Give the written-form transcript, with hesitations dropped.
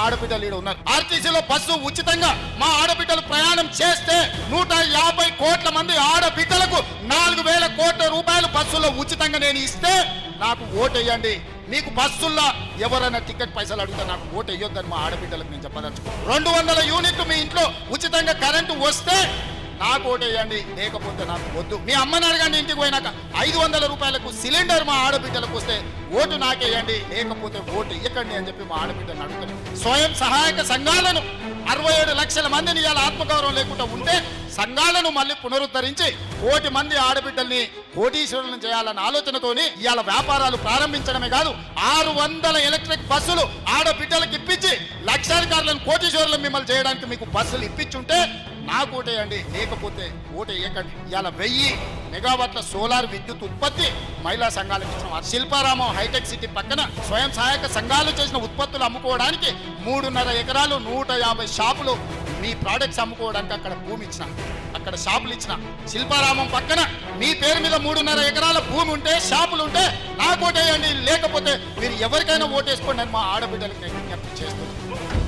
ఆడబిడ్డలు ఈడ ఉన్నారు. ఆర్టీసీలో బస్సు ఉచితంగా మా ఆడబిడ్డలు ప్రయాణం చేస్తే 150 కోట్ల మంది ఆడబిడ్డలకు 4,000 కోట్ల రూపాయలు బస్సులో ఉచితంగా నేను ఇస్తే నాకు ఓటేయండి. మీకు బస్సుల్లో ఎవరైనా టికెట్ పైసలు అడిగితే నాకు ఓటు వేయొద్దని మా ఆడబిడ్డలకు నేను చెప్పదలుచుకో. 200 యూనిట్లు మీ ఇంట్లో ఉచితంగా కరెంటు వస్తే నాకు ఓటేయండి, లేకపోతే నాకు వద్దు. మీ అమ్మని అడగండి ఇంటికి పోయినాక 500 రూపాయలకు సిలిండర్ మా ఆడబిడ్డలకు వస్తే ఓటు నాకేయండి, లేకపోతే ఓటు ఇవ్వకండి అని చెప్పి మా ఆడబిడ్డను అడుగుతాను. స్వయం సహాయక సంఘాలను 67 లక్షల మందిని ఇవాళ ఆత్మగౌరవం లేకుండా ఉంటే సంఘాలను మళ్ళీ పునరుద్ధరించి 1,000,000 మంది ఆడబిడ్డల్ని కోటీశ్వరులను చేయాలన్న ఆలోచనతోని ఇవాళ వ్యాపారాలు ప్రారంభించడమే కాదు 600 ఎలక్ట్రిక్ బస్సులు ఆడబిడ్డలకు ఇప్పించి లక్షాధికారులను కోటీశ్వరులను మిమ్మల్ని చేయడానికి మీకు బస్సులు ఇప్పించుంటే నాకు ఓటేయండి, లేకపోతే ఓటు వేయకండి. ఇవాళ 1000 మెగావాట్ల సోలార్ విద్యుత్ ఉత్పత్తి మహిళా సంఘాలకు ఇచ్చిన శిల్పారామం హైటెక్ సిటీ పక్కన స్వయం సహాయక సంఘాలు చేసిన ఉత్పత్తులు అమ్ముకోవడానికి 3.5 ఎకరాలు 150 షాపులు మీ ప్రోడక్ట్స్ అమ్ముకోవడానికి అక్కడ భూమి ఇచ్చిన, అక్కడ షాపులు ఇచ్చిన. శిల్పారామం పక్కన మీ పేరు మీద 3.5 ఎకరాల భూమి ఉంటే షాపులు ఉంటే నాకు ఓటేయండి, లేకపోతే మీరు ఎవరికైనా ఓటేసుకోండి అని మా ఆడబిడ్డలకి విజ్ఞప్తి చేస్తున్నాను.